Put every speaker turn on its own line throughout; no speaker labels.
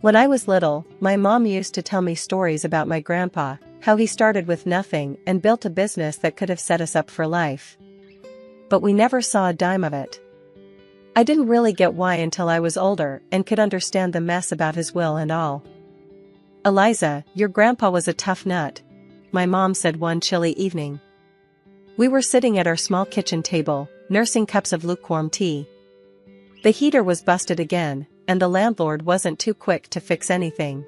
When I was little, my mom used to tell me stories about my grandpa, how he started with nothing and built a business that could have set us up for life. But we never saw a dime of it. I didn't really get why until I was older and could understand the mess about his will and all. "Eliza, your grandpa was a tough nut," my mom said one chilly evening. We were sitting at our small kitchen table, nursing cups of lukewarm tea. The heater was busted again, and the landlord wasn't too quick to fix anything.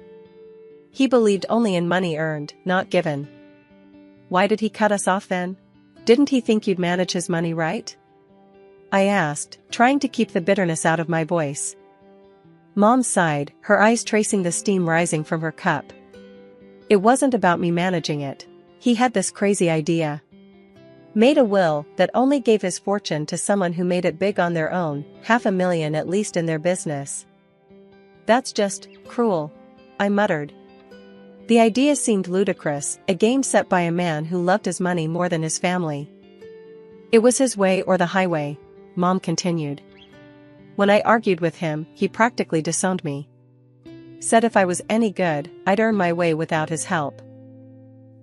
He believed only in money earned, not given. "Why did he cut us off then? Didn't he think you'd manage his money right?" I asked, trying to keep the bitterness out of my voice. Mom sighed, her eyes tracing the steam rising from her cup. "It wasn't about me managing it. He had this crazy idea. Made a will that only gave his fortune to someone who made it big on their own, $500,000 at least in their business." "That's just cruel," I muttered. The idea seemed ludicrous, a game set by a man who loved his money more than his family. "It was his way or the highway," Mom continued. "When I argued with him, he practically disowned me. Said if I was any good, I'd earn my way without his help.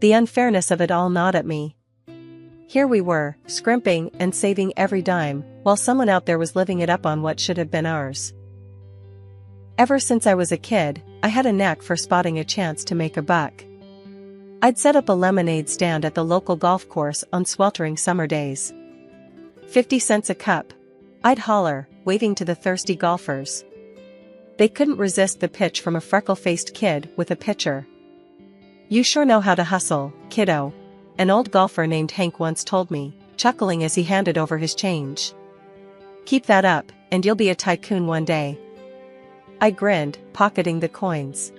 The unfairness of it all gnawed at me. Here we were, scrimping and saving every dime, while someone out there was living it up on what should have been ours. Ever since I was a kid, I had a knack for spotting a chance to make a buck. I'd set up a lemonade stand at the local golf course on sweltering summer days. 50 cents a cup. I'd holler, waving to the thirsty golfers. They couldn't resist the pitch from a freckle-faced kid with a pitcher. "You sure know how to hustle, kiddo," an old golfer named Hank once told me, chuckling as he handed over his change. "Keep that up, and you'll be a tycoon one day." I grinned, pocketing the coins.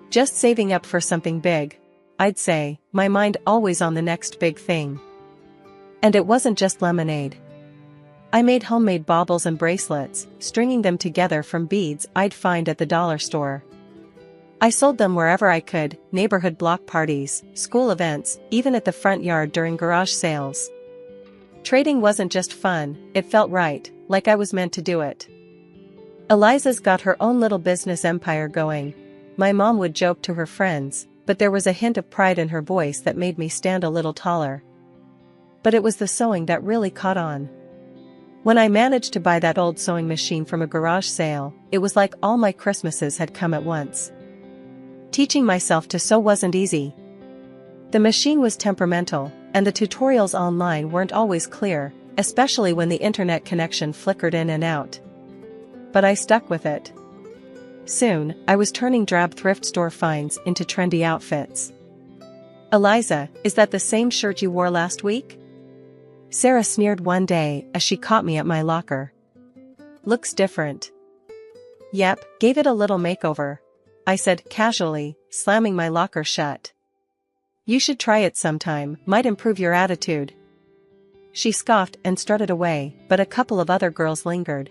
"Just saving up for something big," I'd say, my mind always on the next big thing. And it wasn't just lemonade. I made homemade baubles and bracelets, stringing them together from beads I'd find at the dollar store. I sold them wherever I could, neighborhood block parties, school events, even at the front yard during garage sales. Trading wasn't just fun, it felt right, like I was meant to do it. "Eliza's got her own little business empire going," my mom would joke to her friends, but there was a hint of pride in her voice that made me stand a little taller. But it was the sewing that really caught on. When I managed to buy that old sewing machine from a garage sale, it was like all my Christmases had come at once. Teaching myself to sew wasn't easy. The machine was temperamental, and the tutorials online weren't always clear, especially when the internet connection flickered in and out. But I stuck with it. Soon, I was turning drab thrift store finds into trendy outfits. "Eliza, is that the same shirt you wore last week?" Sarah sneered one day as she caught me at my locker. "Looks different." "Yep, gave it a little makeover," I said casually, slamming my locker shut. "You should try it sometime, might improve your attitude." She scoffed and strutted away, but a couple of other girls lingered.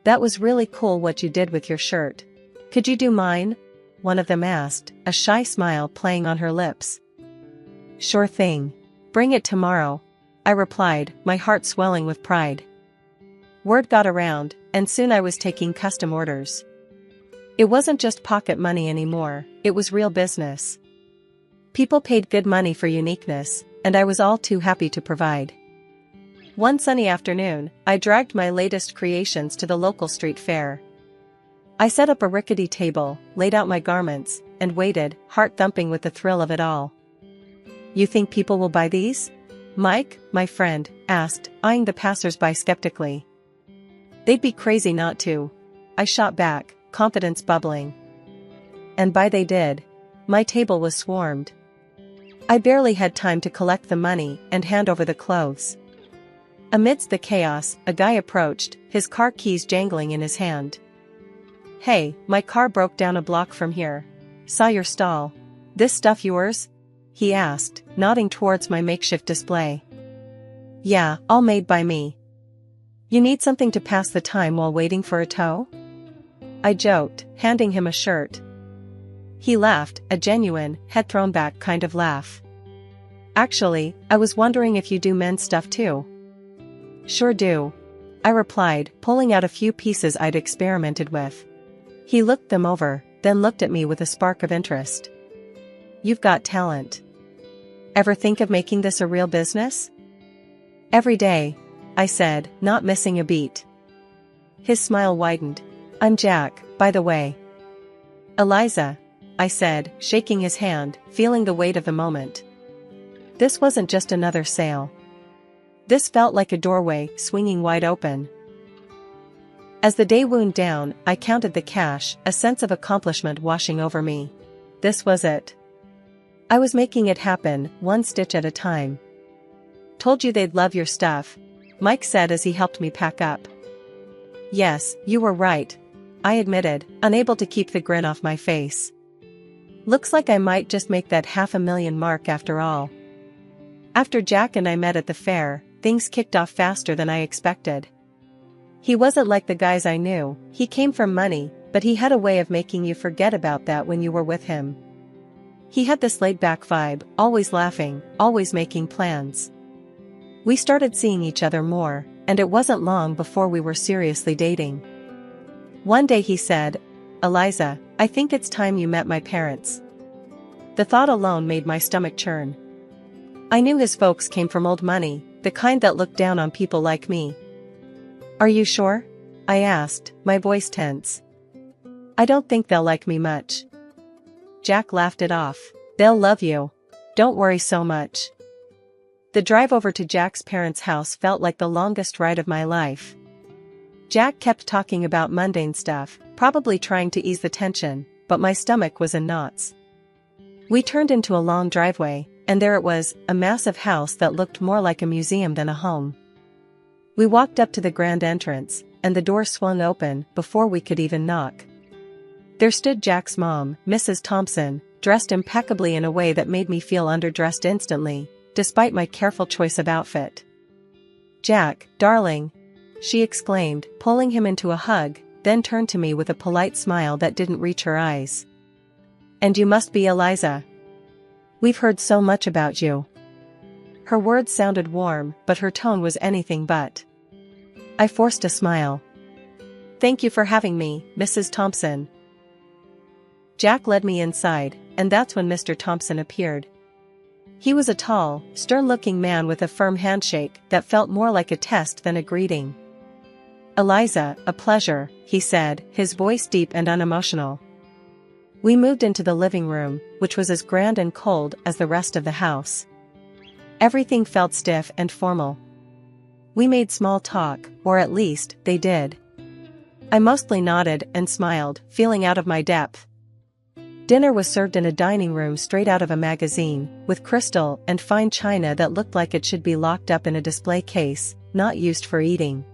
"That was really cool what you did with your shirt. Could you do mine?" one of them asked, a shy smile playing on her lips. "Sure thing. Bring it tomorrow," I replied, my heart swelling with pride. Word got around, and soon I was taking custom orders. It wasn't just pocket money anymore, it was real business. People paid good money for uniqueness, and I was all too happy to provide. One sunny afternoon, I dragged my latest creations to the local street fair. I set up a rickety table, laid out my garments, and waited, heart thumping with the thrill of it all. "You think people will buy these?" Mike, my friend, asked, eyeing the passers-by skeptically. "They'd be crazy not to," I shot back, confidence bubbling. And buy they did. My table was swarmed. I barely had time to collect the money and hand over the clothes. Amidst the chaos, a guy approached, his car keys jangling in his hand. "Hey, my car broke down a block from here. Saw your stall. This stuff yours?" he asked, nodding towards my makeshift display. "Yeah, all made by me. You need something to pass the time while waiting for a tow?" I joked, handing him a shirt. He laughed, a genuine, head-thrown-back kind of laugh. "Actually, I was wondering if you do men's stuff too." "Sure do," I replied, pulling out a few pieces I'd experimented with. He looked them over, then looked at me with a spark of interest. You've got talent. Ever think of making this a real business? Every day, I said, not missing a beat. His smile widened. I'm Jack, by the way. Eliza, I said, shaking his hand, feeling the weight of the moment. This wasn't just another sale. This felt like a doorway, swinging wide open. As the day wound down, I counted the cash, a sense of accomplishment washing over me. This was it. I was making it happen, one stitch at a time. Told you they'd love your stuff, Mike said as he helped me pack up. Yes, you were right, I admitted, unable to keep the grin off my face. Looks like I might just make that $500,000 mark after all. After Jack and I met at the fair, things kicked off faster than I expected. He wasn't like the guys I knew, he came from money, but he had a way of making you forget about that when you were with him. He had this laid-back vibe, always laughing, always making plans. We started seeing each other more, and it wasn't long before we were seriously dating. One day he said, Eliza, I think it's time you met my parents. The thought alone made my stomach churn. I knew his folks came from old money, the kind that looked down on people like me. Are you sure? I asked, my voice tense. I don't think they'll like me much. Jack laughed it off. They'll love you. Don't worry so much. The drive over to Jack's parents' house felt like the longest ride of my life. Jack kept talking about mundane stuff, probably trying to ease the tension, but my stomach was in knots. We turned into a long driveway, and there it was, a massive house that looked more like a museum than a home. We walked up to the grand entrance, and the door swung open before we could even knock. There stood Jack's mom, Mrs. Thompson, dressed impeccably in a way that made me feel underdressed instantly, despite my careful choice of outfit. Jack, darling, she exclaimed, pulling him into a hug, then turned to me with a polite smile that didn't reach her eyes. And you must be Eliza. We've heard so much about you. Her words sounded warm, but her tone was anything but. I forced a smile. Thank you for having me, Mrs. Thompson. Jack led me inside, and that's when Mr. Thompson appeared. He was a tall, stern-looking man with a firm handshake that felt more like a test than a greeting. Eliza, a pleasure, he said, his voice deep and unemotional. We moved into the living room, which was as grand and cold as the rest of the house. Everything felt stiff and formal. We made small talk, or at least, they did. I mostly nodded and smiled, feeling out of my depth. Dinner was served in a dining room straight out of a magazine, with crystal and fine china that looked like it should be locked up in a display case, not used for eating.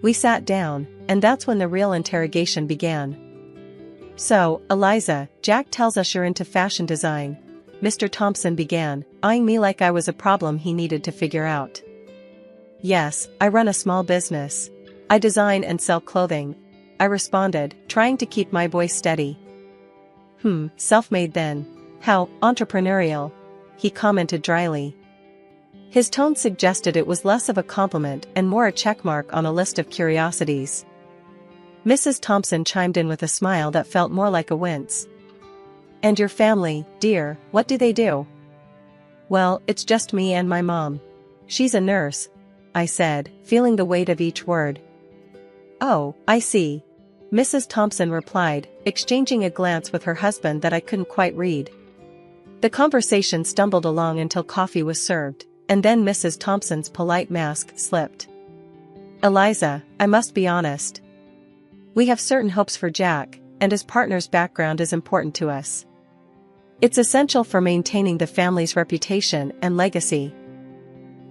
We sat down, and that's when the real interrogation began. So, Eliza, Jack tells us you're into fashion design, Mr. Thompson began, eyeing me like I was a problem he needed to figure out. Yes, I run a small business. I design and sell clothing, I responded, trying to keep my voice steady. Self-made then. How entrepreneurial, he commented dryly. His tone suggested it was less of a compliment and more a checkmark on a list of curiosities. Mrs. Thompson chimed in with a smile that felt more like a wince. And your family, dear, what do they do? Well, it's just me and my mom. She's a nurse, I said, feeling the weight of each word. Oh, I see. Mrs. Thompson replied, exchanging a glance with her husband that I couldn't quite read. The conversation stumbled along until coffee was served, and then Mrs. Thompson's polite mask slipped. Eliza, I must be honest. We have certain hopes for Jack, and his partner's background is important to us. It's essential for maintaining the family's reputation and legacy.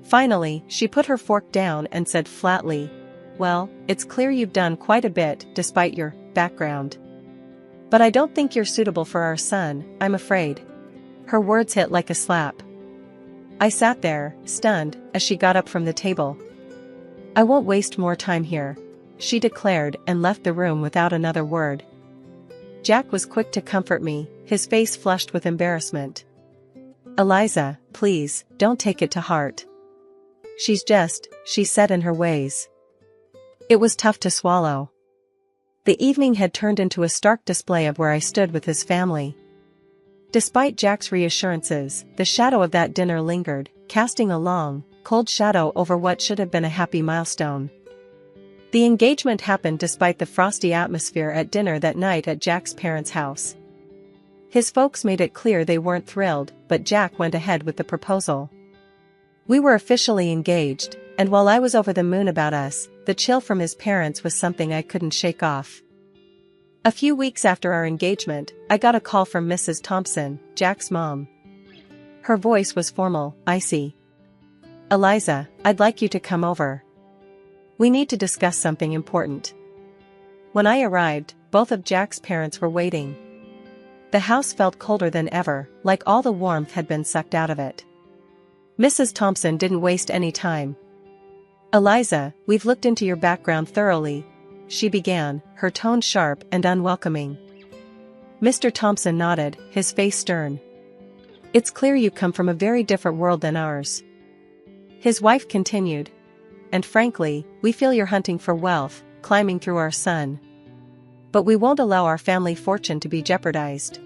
Finally, she put her fork down and said flatly, well, it's clear you've done quite a bit despite your background. But I don't think you're suitable for our son, I'm afraid. Her words hit like a slap. I sat there, stunned, as she got up from the table. I won't waste more time here, she declared and left the room without another word. Jack was quick to comfort me, his face flushed with embarrassment. Eliza, please, don't take it to heart. She said in her ways. It was tough to swallow. The evening had turned into a stark display of where I stood with his family. Despite Jack's reassurances, the shadow of that dinner lingered, casting a long, cold shadow over what should have been a happy milestone. The engagement happened despite the frosty atmosphere at dinner that night at Jack's parents' house. His folks made it clear they weren't thrilled, but Jack went ahead with the proposal. We were officially engaged, and while I was over the moon about us, the chill from his parents was something I couldn't shake off. A few weeks after our engagement, I got a call from Mrs. Thompson, Jack's mom. Her voice was formal, icy. "Eliza, I'd like you to come over. We need to discuss something important." When I arrived, both of Jack's parents were waiting. The house felt colder than ever, like all the warmth had been sucked out of it. Mrs. Thompson didn't waste any time. "Eliza, we've looked into your background thoroughly," she began, her tone sharp and unwelcoming. Mr. Thompson nodded, his face stern. "It's clear you come from a very different world than ours." His wife continued. "And frankly, we feel you're hunting for wealth, climbing through our son. But we won't allow our family fortune to be jeopardized."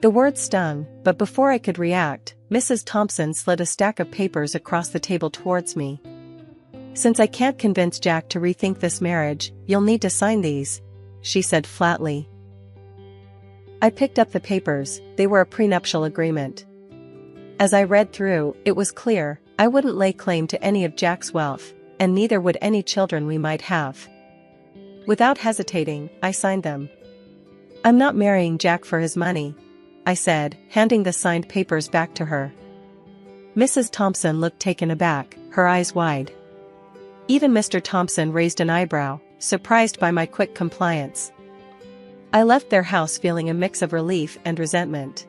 The words stung, but before I could react, Mrs. Thompson slid a stack of papers across the table towards me. "Since I can't convince Jack to rethink this marriage, you'll need to sign these," she said flatly. I picked up the papers. They were a prenuptial agreement. As I read through, it was clear, I wouldn't lay claim to any of Jack's wealth, and neither would any children we might have. Without hesitating, I signed them. "I'm not marrying Jack for his money," I said, handing the signed papers back to her. Mrs. Thompson looked taken aback, her eyes wide. Even Mr. Thompson raised an eyebrow, surprised by my quick compliance. I left their house feeling a mix of relief and resentment.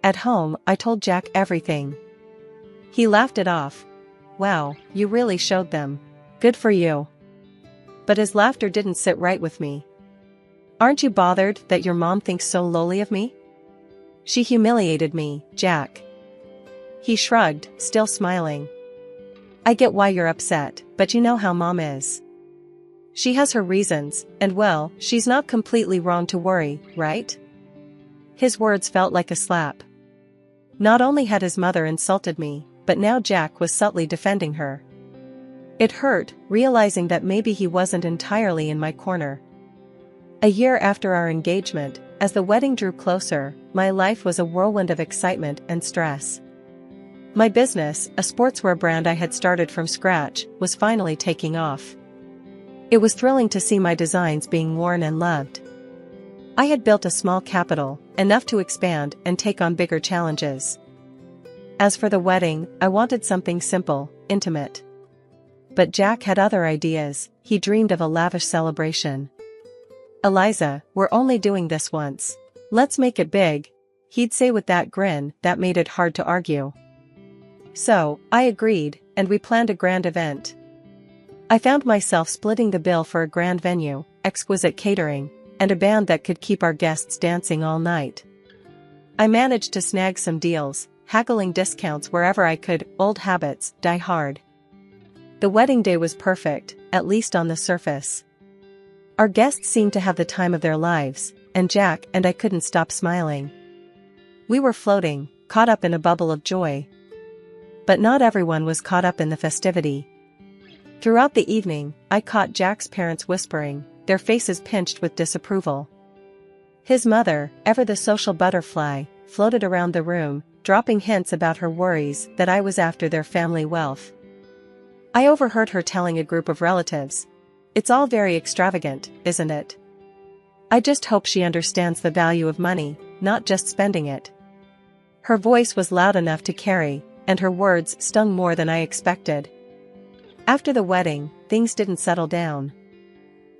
At home, I told Jack everything. He laughed it off. "Wow, you really showed them. Good for you." But his laughter didn't sit right with me. "Aren't you bothered that your mom thinks so lowly of me? She humiliated me, Jack." He shrugged, still smiling. "I get why you're upset, but you know how mom is. She has her reasons, and well, she's not completely wrong to worry, right?" His words felt like a slap. Not only had his mother insulted me, but now Jack was subtly defending her. It hurt, realizing that maybe he wasn't entirely in my corner. A year after our engagement, as the wedding drew closer, my life was a whirlwind of excitement and stress. My business, a sportswear brand I had started from scratch, was finally taking off. It was thrilling to see my designs being worn and loved. I had built a small capital, enough to expand and take on bigger challenges. As for the wedding, I wanted something simple, intimate. But Jack had other ideas. He dreamed of a lavish celebration. "Eliza, we're only doing this once. Let's make it big," he'd say with that grin that made it hard to argue. So, I agreed, and we planned a grand event. I found myself splitting the bill for a grand venue, exquisite catering, and a band that could keep our guests dancing all night. I managed to snag some deals, haggling discounts wherever I could. Old habits die hard. The wedding day was perfect, at least on the surface. Our guests seemed to have the time of their lives, and Jack and I couldn't stop smiling. We were floating, caught up in a bubble of joy. But not everyone was caught up in the festivity. Throughout the evening, I caught Jack's parents whispering, their faces pinched with disapproval. His mother, ever the social butterfly, floated around the room, dropping hints about her worries that I was after their family wealth. I overheard her telling a group of relatives, "It's all very extravagant, isn't it? I just hope she understands the value of money, not just spending it." Her voice was loud enough to carry, and her words stung more than I expected. After the wedding, things didn't settle down.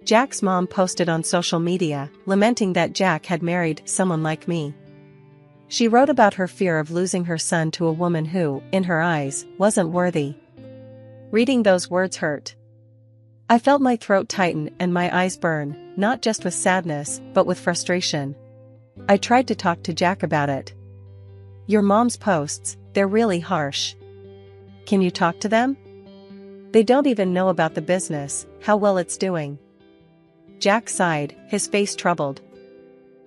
Jack's mom posted on social media, lamenting that Jack had married someone like me. She wrote about her fear of losing her son to a woman who, in her eyes, wasn't worthy. Reading those words hurt. I felt my throat tighten and my eyes burn, not just with sadness, but with frustration. I tried to talk to Jack about it. "Your mom's posts, they're really harsh. Can you talk to them? They don't even know about the business, how well it's doing." Jack sighed, his face troubled.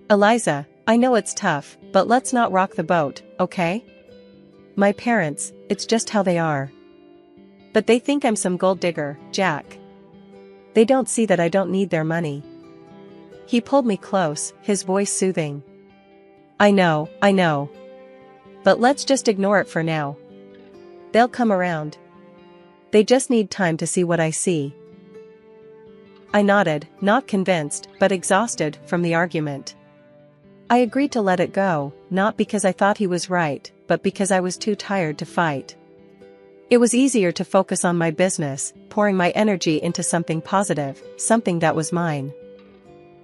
Eliza, I know it's tough, but let's not rock the boat, okay? My parents, it's just how they are. But they think I'm some gold digger, Jack. They don't see that I don't need their money. He pulled me close, his voice soothing. I know. But let's just ignore it for now. They'll come around. They just need time to see what I see. I nodded, not convinced, but exhausted from the argument. I agreed to let it go, not because I thought he was right, but because I was too tired to fight. It was easier to focus on my business, pouring my energy into something positive, something that was mine.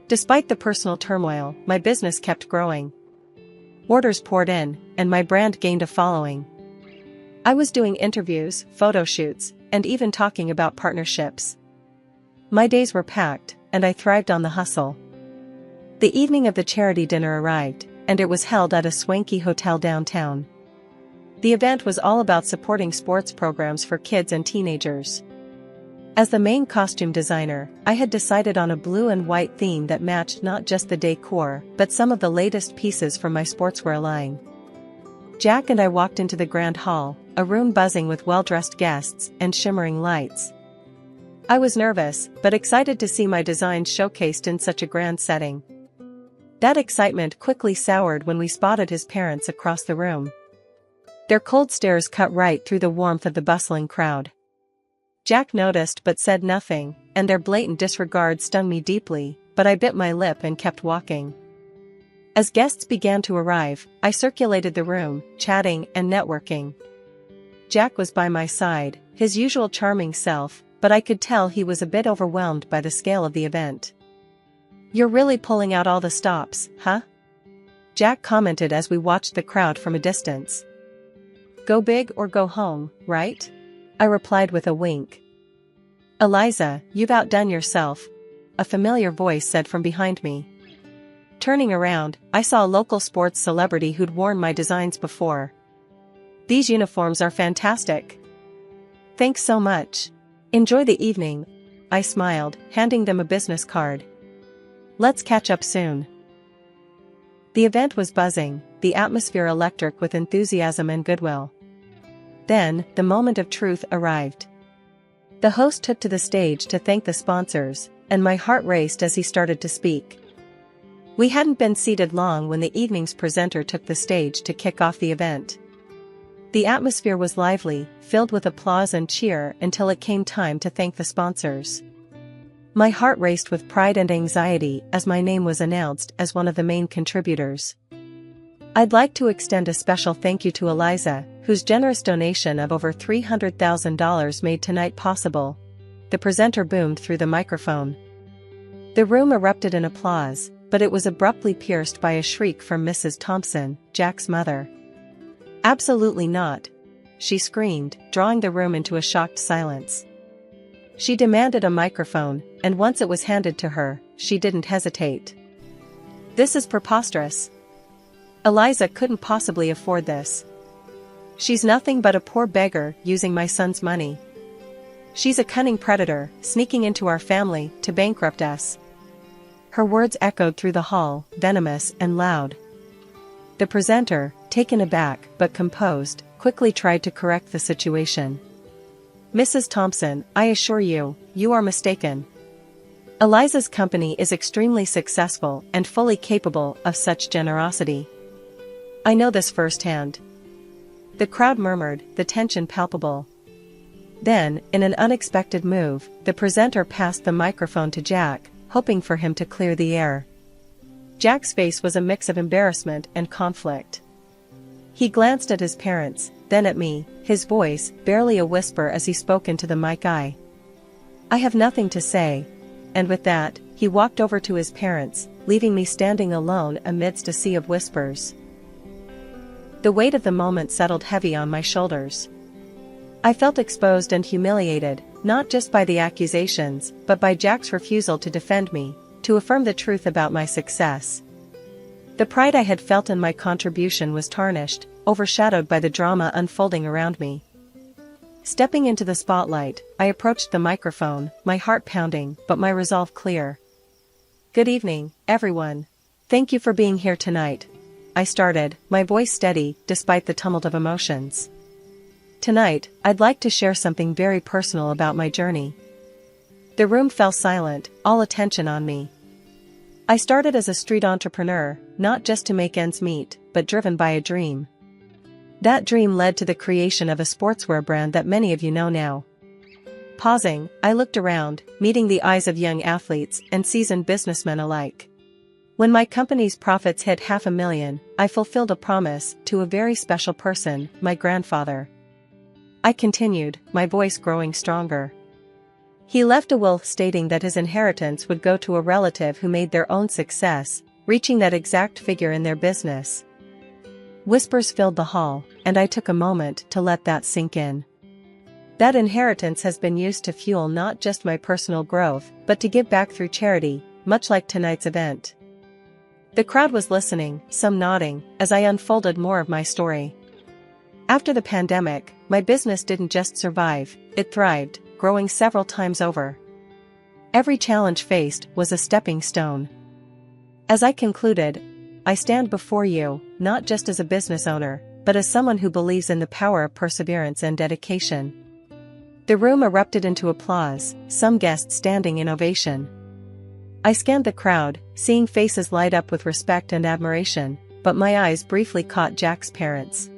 Despite the personal turmoil, my business kept growing. Orders poured in, and my brand gained a following. I was doing interviews, photo shoots, and even talking about partnerships. My days were packed, and I thrived on the hustle. The evening of the charity dinner arrived, and it was held at a swanky hotel downtown. The event was all about supporting sports programs for kids and teenagers. As the main costume designer, I had decided on a blue and white theme that matched not just the decor, but some of the latest pieces from my sportswear line. Jack and I walked into the grand hall, a room buzzing with well-dressed guests and shimmering lights. I was nervous, but excited to see my designs showcased in such a grand setting. That excitement quickly soured when we spotted his parents across the room. Their cold stares cut right through the warmth of the bustling crowd. Jack noticed but said nothing, and their blatant disregard stung me deeply, but I bit my lip and kept walking. As guests began to arrive, I circulated the room, chatting and networking. Jack was by my side, his usual charming self, but I could tell he was a bit overwhelmed by the scale of the event. You're really pulling out all the stops, huh? Jack commented as we watched the crowd from a distance. Go big or go home, right? I replied with a wink. Eliza, you've outdone yourself, a familiar voice said from behind me. Turning around, I saw a local sports celebrity who'd worn my designs before. These uniforms are fantastic. Thanks so much. Enjoy the evening, I smiled, handing them a business card. Let's catch up soon. The event was buzzing, the atmosphere electric with enthusiasm and goodwill. Then, the moment of truth arrived. The host took to the stage to thank the sponsors, and my heart raced as he started to speak. We hadn't been seated long when the evening's presenter took the stage to kick off the event. The atmosphere was lively, filled with applause and cheer until it came time to thank the sponsors. My heart raced with pride and anxiety as my name was announced as one of the main contributors. I'd like to extend a special thank you to Eliza, whose generous donation of over $300,000 made tonight possible. The presenter boomed through the microphone. The room erupted in applause, but it was abruptly pierced by a shriek from Mrs. Thompson, Jack's mother. Absolutely not, she screamed, drawing the room into a shocked silence. She demanded a microphone, and once it was handed to her, she didn't hesitate. This is preposterous. Eliza couldn't possibly afford this. She's nothing but a poor beggar using my son's money. She's a cunning predator, sneaking into our family to bankrupt us. Her words echoed through the hall, venomous and loud. The presenter, taken aback but composed, quickly tried to correct the situation. Mrs. Thompson, I assure you, you are mistaken. Eliza's company is extremely successful and fully capable of such generosity. I know this firsthand. The crowd murmured, the tension palpable. Then, in an unexpected move, the presenter passed the microphone to Jack, hoping for him to clear the air. Jack's face was a mix of embarrassment and conflict. He glanced at his parents, then at me, his voice barely a whisper as he spoke into the mic. I have nothing to say. And with that, he walked over to his parents, leaving me standing alone amidst a sea of whispers. The weight of the moment settled heavy on my shoulders. I felt exposed and humiliated, not just by the accusations, but by Jack's refusal to defend me, to affirm the truth about my success. The pride I had felt in my contribution was tarnished, overshadowed by the drama unfolding around me. Stepping into the spotlight, I approached the microphone, my heart pounding, but my resolve clear. Good evening, everyone. Thank you for being here tonight. I started, my voice steady, despite the tumult of emotions. Tonight, I'd like to share something very personal about my journey. The room fell silent, all attention on me. I started as a street entrepreneur, not just to make ends meet, but driven by a dream. That dream led to the creation of a sportswear brand that many of you know now. Pausing, I looked around, meeting the eyes of young athletes and seasoned businessmen alike. When my company's profits hit $500,000, I fulfilled a promise to a very special person, my grandfather. I continued, my voice growing stronger. He left a will stating that his inheritance would go to a relative who made their own success, reaching that exact figure in their business. Whispers filled the hall, and I took a moment to let that sink in. That inheritance has been used to fuel not just my personal growth, but to give back through charity, much like tonight's event. The crowd was listening, some nodding, as I unfolded more of my story. After the pandemic, my business didn't just survive, it thrived, growing several times over. Every challenge faced was a stepping stone. As I concluded, I stand before you, not just as a business owner, but as someone who believes in the power of perseverance and dedication. The room erupted into applause, some guests standing in ovation. I scanned the crowd, seeing faces light up with respect and admiration, but my eyes briefly caught Jack's parents.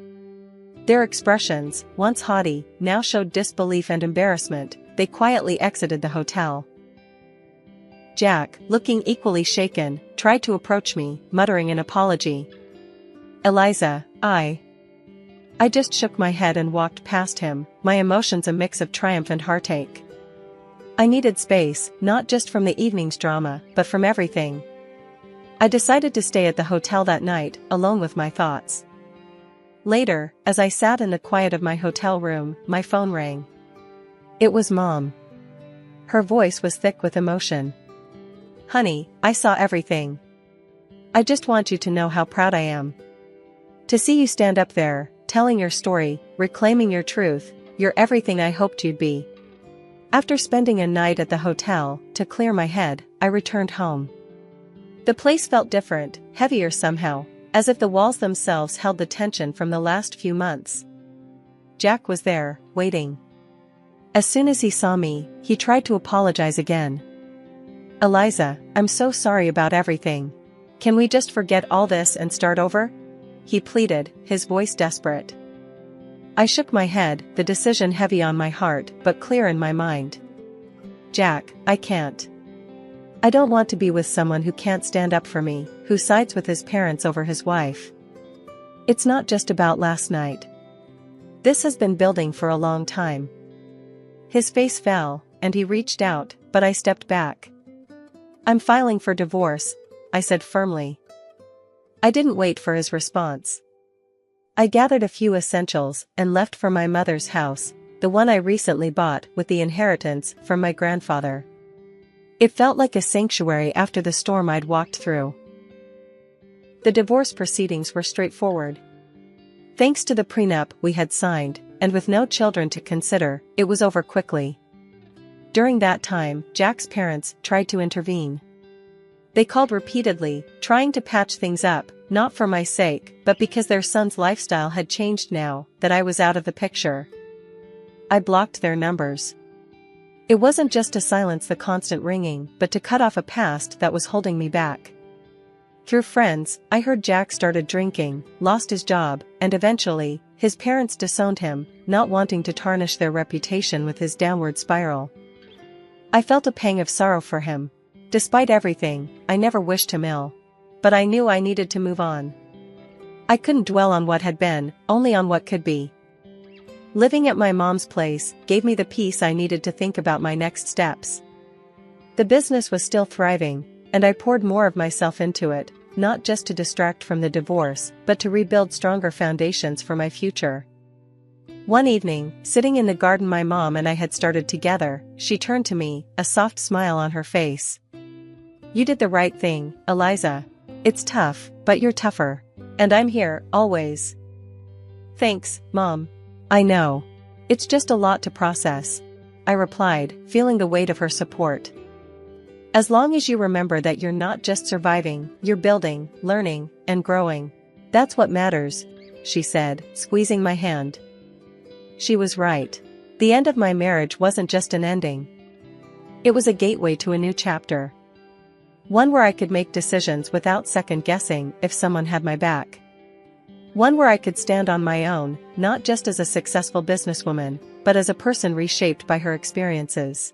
Their expressions, once haughty, now showed disbelief and embarrassment. They quietly exited the hotel. Jack, looking equally shaken, tried to approach me, muttering an apology. Eliza, I just shook my head and walked past him, my emotions a mix of triumph and heartache. I needed space, not just from the evening's drama, but from everything. I decided to stay at the hotel that night, alone with my thoughts. Later, as I sat in the quiet of my hotel room, my phone rang. It was Mom. Her voice was thick with emotion. Honey, I saw everything. I just want you to know how proud I am. To see you stand up there, telling your story, reclaiming your truth, you're everything I hoped you'd be. After spending a night at the hotel, to clear my head, I returned home. The place felt different, heavier somehow, as if the walls themselves held the tension from the last few months. Jack was there, waiting. As soon as he saw me, he tried to apologize again. Eliza, I'm so sorry about everything. Can we just forget all this and start over? He pleaded, his voice desperate. I shook my head, the decision heavy on my heart, but clear in my mind. Jack, I can't. I don't want to be with someone who can't stand up for me, who sides with his parents over his wife. It's not just about last night. This has been building for a long time. His face fell, and he reached out, but I stepped back. I'm filing for divorce, I said firmly. I didn't wait for his response. I gathered a few essentials and left for my mother's house, the one I recently bought with the inheritance from my grandfather. It felt like a sanctuary after the storm I'd walked through. The divorce proceedings were straightforward. Thanks to the prenup we had signed, and with no children to consider, it was over quickly. During that time, Jack's parents tried to intervene. They called repeatedly, trying to patch things up, not for my sake, but because their son's lifestyle had changed now that I was out of the picture. I blocked their numbers. It wasn't just to silence the constant ringing, but to cut off a past that was holding me back. Through friends, I heard Jack started drinking, lost his job, and eventually, his parents disowned him, not wanting to tarnish their reputation with his downward spiral. I felt a pang of sorrow for him. Despite everything, I never wished him ill. But I knew I needed to move on. I couldn't dwell on what had been, only on what could be. Living at my mom's place gave me the peace I needed to think about my next steps. The business was still thriving, and I poured more of myself into it, not just to distract from the divorce, but to rebuild stronger foundations for my future. One evening, sitting in the garden my mom and I had started together, she turned to me, a soft smile on her face. You did the right thing, Eliza. It's tough, but you're tougher. And I'm here, always. Thanks, Mom. I know. It's just a lot to process, I replied, feeling the weight of her support. As long as you remember that you're not just surviving, you're building, learning, and growing. That's what matters, she said, squeezing my hand. She was right. The end of my marriage wasn't just an ending. It was a gateway to a new chapter. One where I could make decisions without second-guessing if someone had my back. One where I could stand on my own, not just as a successful businesswoman, but as a person reshaped by her experiences.